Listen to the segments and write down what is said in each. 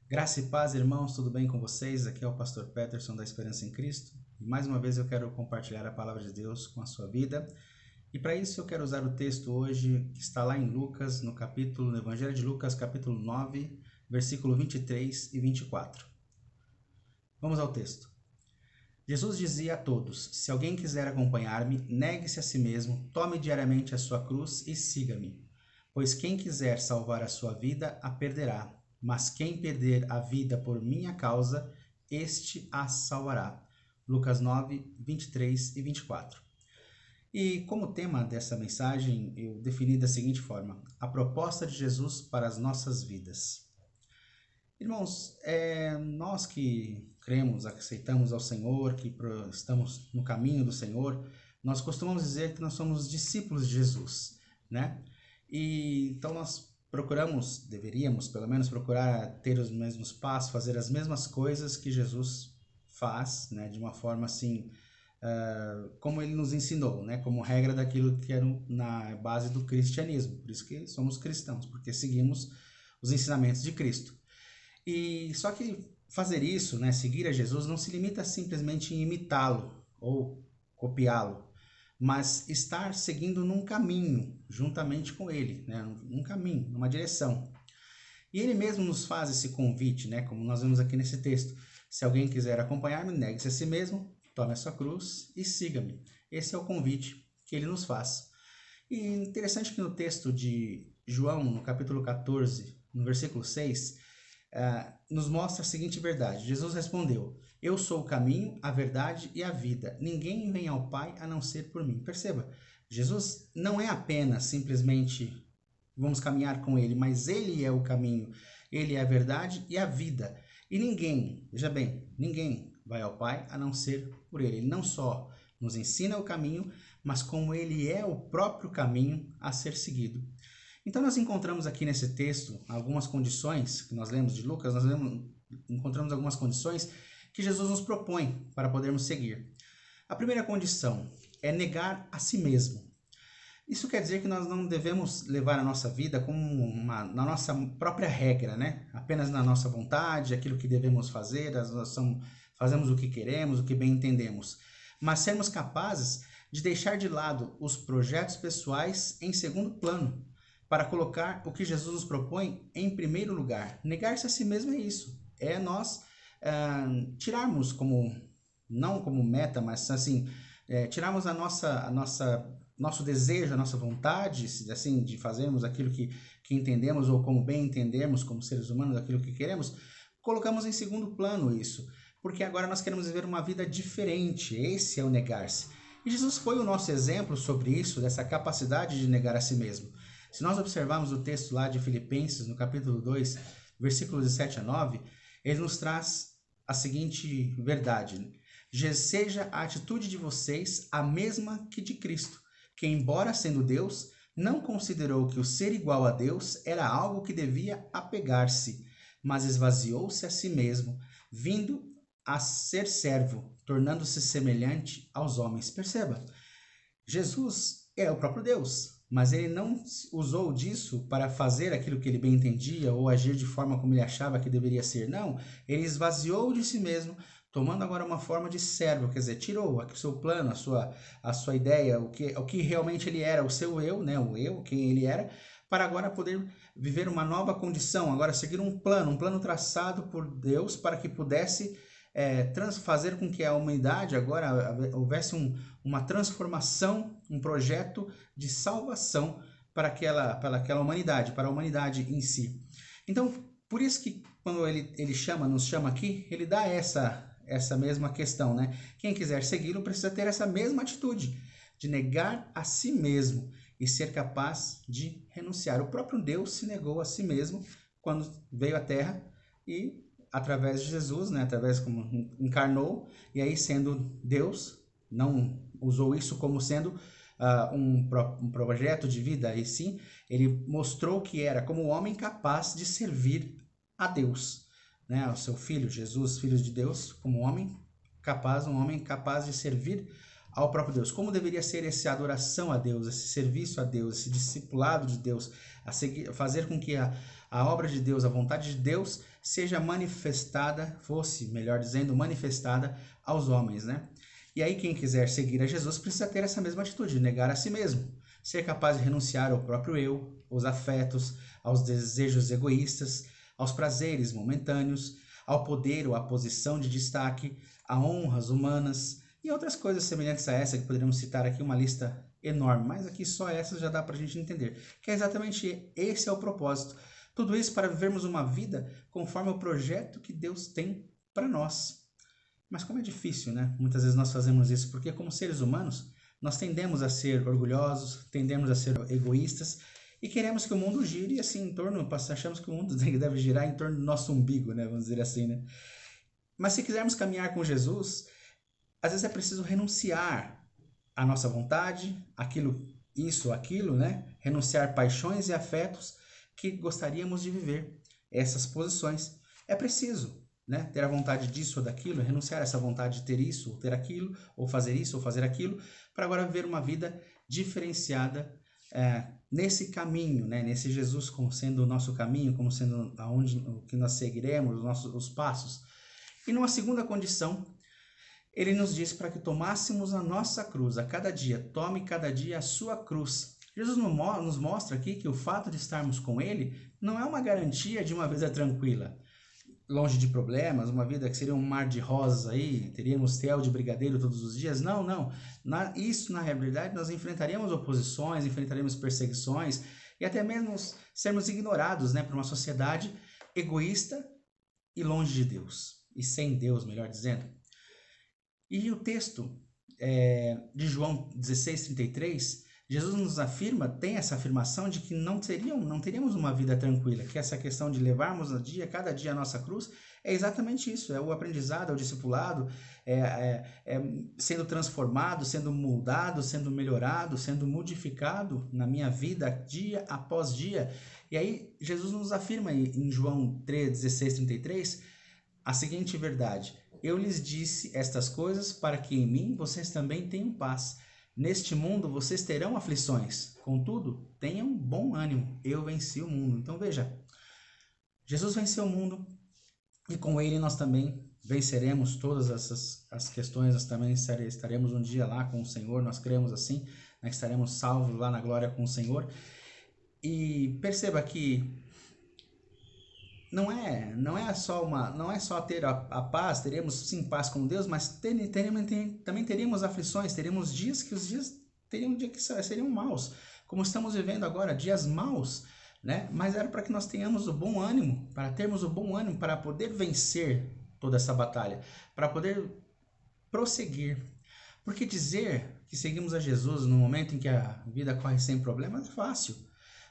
Graça e paz, irmãos, tudo bem com vocês? Aqui é o pastor Peterson da Esperança em Cristo. E mais uma vez eu quero compartilhar a palavra de Deus com a sua vida. E para isso eu quero usar o texto hoje que está lá em Lucas, no Evangelho de Lucas, capítulo 9, versículo 23 e 24. Vamos ao texto. Jesus dizia a todos: Se alguém quiser acompanhar-me, negue-se a si mesmo, tome diariamente a sua cruz e siga-me. Pois quem quiser salvar a sua vida, a perderá. Mas quem perder a vida por minha causa, este a salvará. Lucas 9, 23 e 24. E como tema dessa mensagem, eu defini da seguinte forma: a proposta de Jesus para as nossas vidas. Irmãos, nós que cremos, aceitamos ao Senhor, que estamos no caminho do Senhor, nós costumamos dizer que nós somos discípulos de Jesus, né? E então nós procuramos, deveríamos pelo menos procurar ter os mesmos passos, fazer as mesmas coisas que Jesus faz, né? De uma forma assim, como ele nos ensinou, né? Como regra daquilo que era na base do cristianismo. Por isso que somos cristãos, porque seguimos os ensinamentos de Cristo. E só que fazer isso, né, seguir a Jesus, não se limita simplesmente em imitá-lo ou copiá-lo, mas estar seguindo num caminho juntamente com ele, né, num caminho, numa direção. E ele mesmo nos faz esse convite, né, como nós vemos aqui nesse texto. Se alguém quiser acompanhar-me, negue-se a si mesmo, tome a sua cruz e siga-me. Esse é o convite que ele nos faz. E interessante que no texto de João, no capítulo 14, no versículo 6, nos mostra a seguinte verdade. Jesus respondeu: Eu sou o caminho, a verdade e a vida. Ninguém vem ao Pai a não ser por mim. Perceba, Jesus não é apenas simplesmente vamos caminhar com ele, mas ele é o caminho, ele é a verdade e a vida. E ninguém, veja bem, ninguém vai ao Pai a não ser por ele. Ele não só nos ensina o caminho, mas como ele é o próprio caminho a ser seguido. Então nós encontramos aqui nesse texto algumas condições, que nós lemos de Lucas, encontramos algumas condições que Jesus nos propõe para podermos seguir. A primeira condição é negar a si mesmo. Isso quer dizer que nós não devemos levar a nossa vida como na nossa própria regra, né? Apenas na nossa vontade, aquilo que devemos fazer, fazemos o que queremos, o que bem entendemos. Mas sermos capazes de deixar de lado os projetos pessoais em segundo plano, para colocar o que Jesus nos propõe em primeiro lugar. Negar-se a si mesmo é isso. É nós tirarmos não como meta, mas assim, tirarmos nosso desejo, a nossa vontade, assim, de fazermos aquilo que entendemos ou como bem entendemos como seres humanos, aquilo que queremos, colocamos em segundo plano isso, porque agora nós queremos viver uma vida diferente. Esse é o negar-se. E Jesus foi o nosso exemplo sobre isso, dessa capacidade de negar a si mesmo. Se nós observarmos o texto lá de Filipenses, no capítulo 2, versículos de 7 a 9, ele nos traz a seguinte verdade: seja a atitude de vocês a mesma que de Cristo, que, embora sendo Deus, não considerou que o ser igual a Deus era algo que devia apegar-se, mas esvaziou-se a si mesmo, vindo a ser servo, tornando-se semelhante aos homens. Perceba, Jesus é o próprio Deus, mas ele não usou disso para fazer aquilo que ele bem entendia ou agir de forma como ele achava que deveria ser. Não, ele esvaziou de si mesmo, tomando agora uma forma de servo, quer dizer, tirou o seu plano, a sua ideia, o que realmente ele era, o seu eu, né, o eu, quem ele era, para agora poder viver uma nova condição, agora seguir um plano traçado por Deus para que pudesse fazer com que a humanidade agora houvesse uma transformação, um projeto de salvação para aquela humanidade, para a humanidade em si. Então, por isso que quando ele nos chama aqui, ele dá essa mesma questão, né? Quem quiser segui-lo precisa ter essa mesma atitude de negar a si mesmo e ser capaz de renunciar. O próprio Deus se negou a si mesmo quando veio à Terra e através de Jesus, né, através como encarnou, e aí sendo Deus, não usou isso como sendo um projeto de vida, e sim, ele mostrou que era como homem capaz de servir a Deus, né, ao seu filho, Jesus, filho de Deus, como homem capaz, um homem capaz de servir ao próprio Deus. Como deveria ser essa adoração a Deus, esse serviço a Deus, esse discipulado de Deus, fazer com que a obra de Deus, a vontade de Deus, seja manifestada, fosse, melhor dizendo, manifestada aos homens, né? E aí quem quiser seguir a Jesus precisa ter essa mesma atitude, negar a si mesmo, ser capaz de renunciar ao próprio eu, aos afetos, aos desejos egoístas, aos prazeres momentâneos, ao poder ou à posição de destaque, a honras humanas e outras coisas semelhantes a essa, que poderíamos citar aqui uma lista enorme, mas aqui só essas já dá para a gente entender, que é exatamente esse é o propósito. Tudo isso para vivermos uma vida conforme o projeto que Deus tem para nós. Mas como é difícil, né? Muitas vezes nós fazemos isso, porque como seres humanos, nós tendemos a ser orgulhosos, tendemos a ser egoístas e queremos que o mundo gire assim em torno, achamos que o mundo deve girar em torno do nosso umbigo, né? Vamos dizer assim, né? Mas se quisermos caminhar com Jesus, às vezes é preciso renunciar à nossa vontade, aquilo, né? Renunciar paixões e afetos que gostaríamos de viver, essas posições. É preciso, né? Ter a vontade disso ou daquilo, renunciar a essa vontade de ter isso ou ter aquilo, ou fazer isso ou fazer aquilo, para agora viver uma vida diferenciada nesse caminho, né? Nesse Jesus como sendo o nosso caminho, como sendo o que nós seguiremos, os passos. E numa segunda condição, ele nos diz para que tomássemos a nossa cruz a cada dia. Tome cada dia a sua cruz. Jesus nos mostra aqui que o fato de estarmos com ele não é uma garantia de uma vida tranquila, longe de problemas, uma vida que seria um mar de rosas aí, teríamos tel de brigadeiro todos os dias. Não, não. Isso, na realidade, nós enfrentaríamos oposições, enfrentaríamos perseguições e até mesmo sermos ignorados, né, por uma sociedade egoísta e longe de Deus. E sem Deus, melhor dizendo. E o texto de João 16:33, Jesus nos afirma, tem essa afirmação de que não teríamos uma vida tranquila, que essa questão de levarmos cada dia a nossa cruz, é exatamente isso, é o aprendizado, é o discipulado, sendo transformado, sendo moldado, sendo melhorado, sendo modificado na minha vida dia após dia. E aí Jesus nos afirma em João 16:33 a seguinte verdade: eu lhes disse estas coisas para que em mim vocês também tenham paz. Neste mundo vocês terão aflições, contudo, tenham bom ânimo, eu venci o mundo. Então veja, Jesus venceu o mundo e com ele nós também venceremos todas as questões, nós também estaremos um dia lá com o Senhor, nós cremos assim, né, que estaremos salvos lá na glória com o Senhor. E perceba que não é só ter a paz, teremos sim paz com Deus, mas também teríamos aflições, teríamos dias que seriam maus, como estamos vivendo agora, dias maus, né? Mas era para que nós tenhamos o bom ânimo, para termos o bom ânimo para poder vencer toda essa batalha, para poder prosseguir. Porque dizer que seguimos a Jesus no momento em que a vida corre sem problemas é fácil.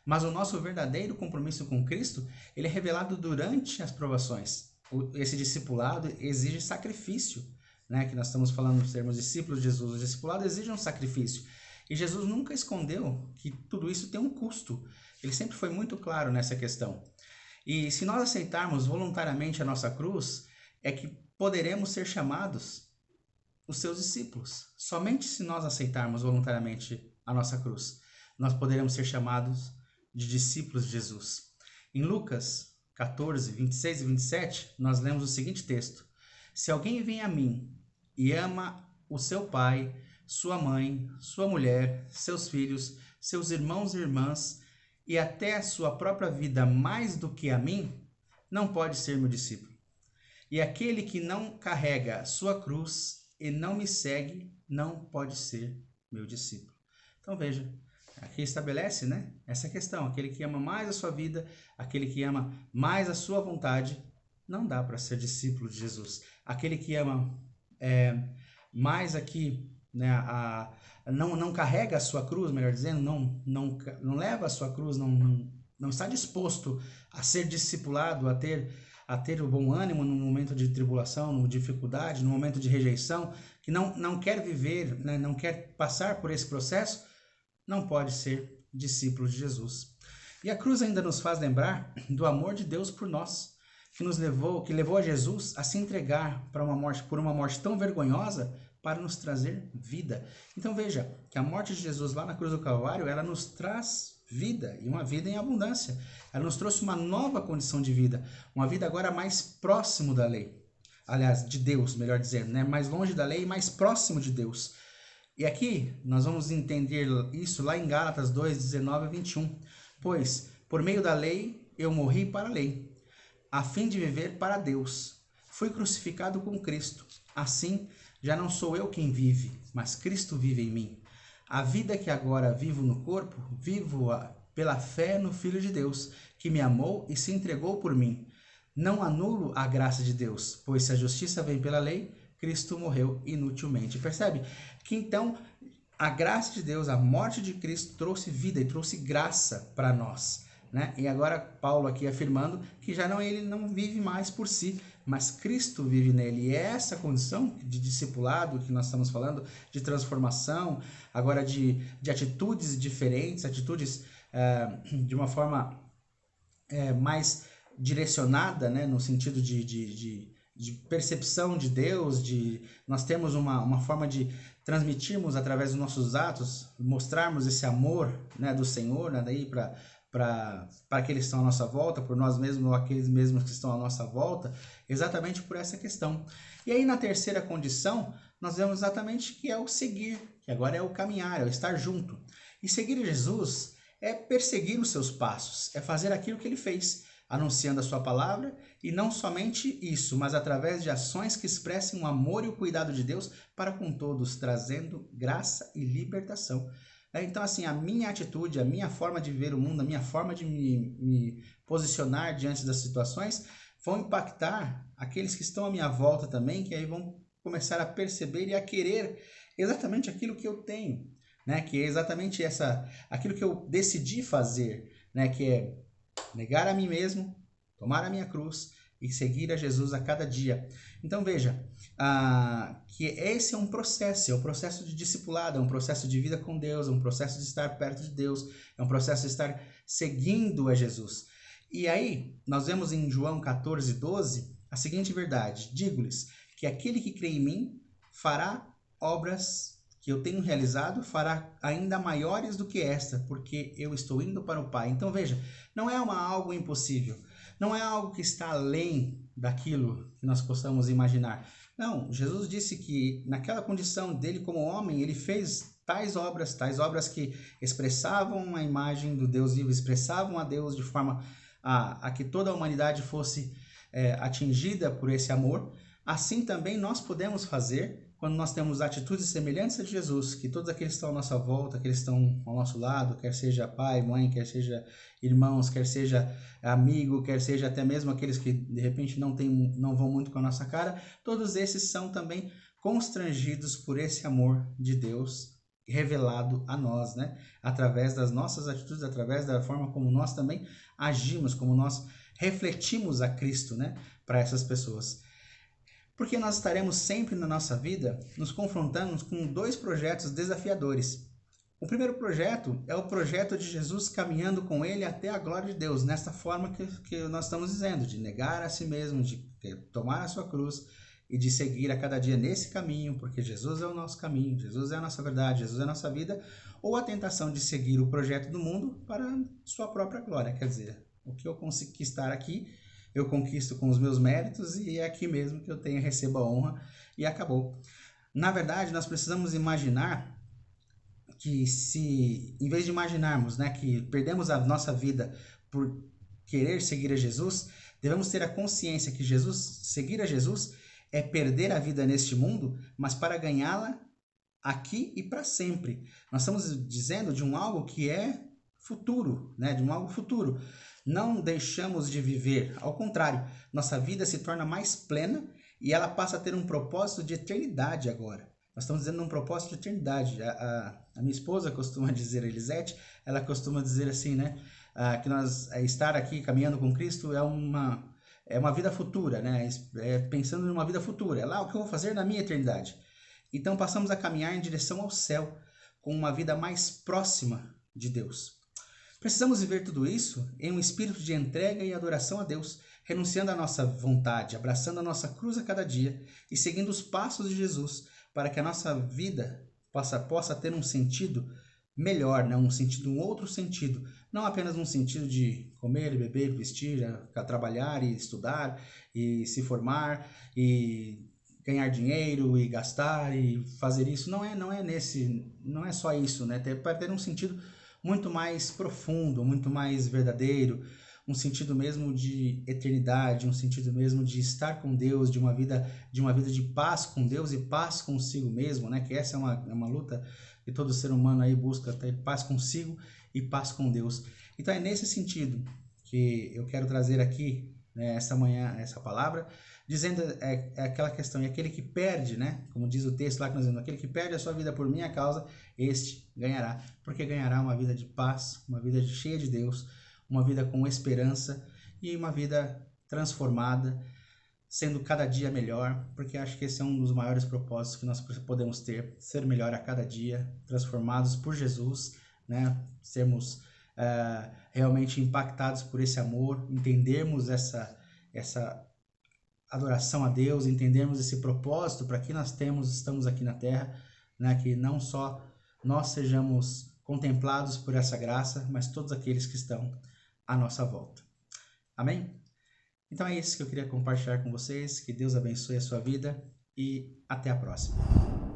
Mas o nosso verdadeiro compromisso com Cristo, ele é revelado durante as provações. Esse discipulado exige sacrifício, né? Que nós estamos falando de sermos discípulos de Jesus. O discipulado exige um sacrifício. E Jesus nunca escondeu que tudo isso tem um custo. Ele sempre foi muito claro nessa questão. E se nós aceitarmos voluntariamente a nossa cruz, é que poderemos ser chamados os seus discípulos. Somente se nós aceitarmos voluntariamente a nossa cruz, nós poderemos ser chamados de discípulos de Jesus. Em Lucas 14, 26 e 27, nós lemos o seguinte texto: se alguém vem a mim e ama o seu pai, sua mãe, sua mulher, seus filhos, seus irmãos e irmãs, e até a sua própria vida mais do que a mim, não pode ser meu discípulo. E aquele que não carrega a sua cruz e não me segue, não pode ser meu discípulo. Então veja, aqui estabelece, né, essa questão: aquele que ama mais a sua vida, aquele que ama mais a sua vontade, não dá para ser discípulo de Jesus. Aquele que ama mais aqui, né, não carrega a sua cruz, melhor dizendo, não leva a sua cruz, não está disposto a ser discipulado, a ter o bom ânimo no momento de tribulação, no dificuldade, no momento de rejeição, que não quer viver, né, não quer passar por esse processo, não pode ser discípulo de Jesus. E a cruz ainda nos faz lembrar do amor de Deus por nós, que levou a Jesus a se entregar por uma morte tão vergonhosa para nos trazer vida. Então veja que a morte de Jesus lá na cruz do Calvário, ela nos traz vida, e uma vida em abundância. Ela nos trouxe uma nova condição de vida, uma vida agora mais próximo da lei. Aliás, de Deus, melhor dizendo, né? Mais longe da lei e mais próximo de Deus. E aqui nós vamos entender isso lá em Gálatas 2, 19 a 21. Pois, por meio da lei, eu morri para a lei, a fim de viver para Deus. Fui crucificado com Cristo. Assim, já não sou eu quem vive, mas Cristo vive em mim. A vida que agora vivo no corpo, vivo-a pela fé no Filho de Deus, que me amou e se entregou por mim. Não anulo a graça de Deus, pois se a justiça vem pela lei, Cristo morreu inutilmente. Percebe? Que então a graça de Deus, a morte de Cristo trouxe vida e trouxe graça para nós, né? E agora Paulo aqui afirmando que já não ele não vive mais por si, mas Cristo vive nele. E é essa condição de discipulado que nós estamos falando, de transformação, agora de atitudes diferentes, atitudes de uma forma mais direcionada, né? No sentido de percepção de Deus, nós temos uma forma de transmitirmos através dos nossos atos, mostrarmos esse amor, né, do Senhor, né, daí para aqueles que estão à nossa volta, por nós mesmos ou aqueles mesmos que estão à nossa volta, exatamente por essa questão. E aí na terceira condição, nós vemos exatamente que é o seguir, que agora é o caminhar, é o estar junto. E seguir Jesus é perseguir os seus passos, é fazer aquilo que ele fez, anunciando a sua palavra, e não somente isso, mas através de ações que expressem o amor e o cuidado de Deus para com todos, trazendo graça e libertação. Então, assim, a minha atitude, a minha forma de ver o mundo, a minha forma de me posicionar diante das situações, vão impactar aqueles que estão à minha volta também, que aí vão começar a perceber e a querer exatamente aquilo que eu tenho, né? Que é exatamente aquilo que eu decidi fazer, né? Que é negar a mim mesmo, tomar a minha cruz e seguir a Jesus a cada dia. Então veja, que esse é um processo de discipulado, é um processo de vida com Deus, é um processo de estar perto de Deus, é um processo de estar seguindo a Jesus. E aí, nós vemos em João 14, 12, a seguinte verdade: digo-lhes que aquele que crê em mim fará obras que eu tenho realizado, fará ainda maiores do que esta, porque eu estou indo para o Pai. Então veja, não é algo impossível, não é algo que está além daquilo que nós possamos imaginar. Não, Jesus disse que naquela condição dele como homem, ele fez tais obras que expressavam a imagem do Deus vivo, expressavam a Deus de forma a que toda a humanidade fosse atingida por esse amor. Assim também nós podemos fazer quando nós temos atitudes semelhantes a de Jesus, que todos aqueles que estão à nossa volta, aqueles que estão ao nosso lado, quer seja pai, mãe, quer seja irmãos, quer seja amigo, quer seja até mesmo aqueles que de repente não vão muito com a nossa cara, todos esses são também constrangidos por esse amor de Deus revelado a nós, né? Através das nossas atitudes, através da forma como nós também agimos, como nós refletimos a Cristo, né? Para essas pessoas. Porque nós estaremos sempre na nossa vida nos confrontando com dois projetos desafiadores. O primeiro projeto é o projeto de Jesus caminhando com ele até a glória de Deus, nessa forma que nós estamos dizendo, de negar a si mesmo, de tomar a sua cruz e de seguir a cada dia nesse caminho, porque Jesus é o nosso caminho, Jesus é a nossa verdade, Jesus é a nossa vida, ou a tentação de seguir o projeto do mundo para sua própria glória, quer dizer, o que eu conquistar aqui, eu conquisto com os meus méritos e é aqui mesmo que eu recebo a honra e acabou. Na verdade, nós precisamos imaginar que em vez de imaginarmos, né, que perdemos a nossa vida por querer seguir a Jesus, devemos ter a consciência que seguir a Jesus é perder a vida neste mundo, mas para ganhá-la aqui e para sempre. Nós estamos dizendo de algo que é futuro, né, de algo futuro. Não deixamos de viver, ao contrário, nossa vida se torna mais plena e ela passa a ter um propósito de eternidade agora. Nós estamos dizendo um propósito de eternidade. A minha esposa costuma dizer, a Elisete, ela costuma dizer assim, né, que nós estar aqui caminhando com Cristo é uma vida futura, né, pensando numa vida futura, é lá o que eu vou fazer na minha eternidade. Então passamos a caminhar em direção ao céu, com uma vida mais próxima de Deus. Precisamos viver tudo isso em um espírito de entrega e adoração a Deus, renunciando à nossa vontade, abraçando a nossa cruz a cada dia e seguindo os passos de Jesus, para que a nossa vida possa ter um sentido melhor, né? Um outro sentido, não apenas um sentido de comer, beber, vestir, trabalhar e estudar e se formar e ganhar dinheiro e gastar e fazer isso. Não é só isso, né? Para ter um sentido muito mais profundo, muito mais verdadeiro, um sentido mesmo de eternidade, um sentido mesmo de estar com Deus, de uma vida de paz com Deus e paz consigo mesmo, né? Que essa é uma luta que todo ser humano aí busca, ter paz consigo e paz com Deus. Então é nesse sentido que eu quero trazer aqui, né, essa manhã, essa palavra, dizendo aquela questão, e aquele que perde, né, como diz o texto lá que nós vemos, aquele que perde a sua vida por minha causa, este ganhará, porque ganhará uma vida de paz, uma vida cheia de Deus, uma vida com esperança e uma vida transformada, sendo cada dia melhor, porque acho que esse é um dos maiores propósitos que nós podemos ter, ser melhor a cada dia, transformados por Jesus, né? Sermos realmente impactados por esse amor, entendermos essa adoração a Deus, entendermos esse propósito para que estamos aqui na terra, né? Que não só nós sejamos contemplados por essa graça, mas todos aqueles que estão à nossa volta. Amém? Então é isso que eu queria compartilhar com vocês. Que Deus abençoe a sua vida e até a próxima.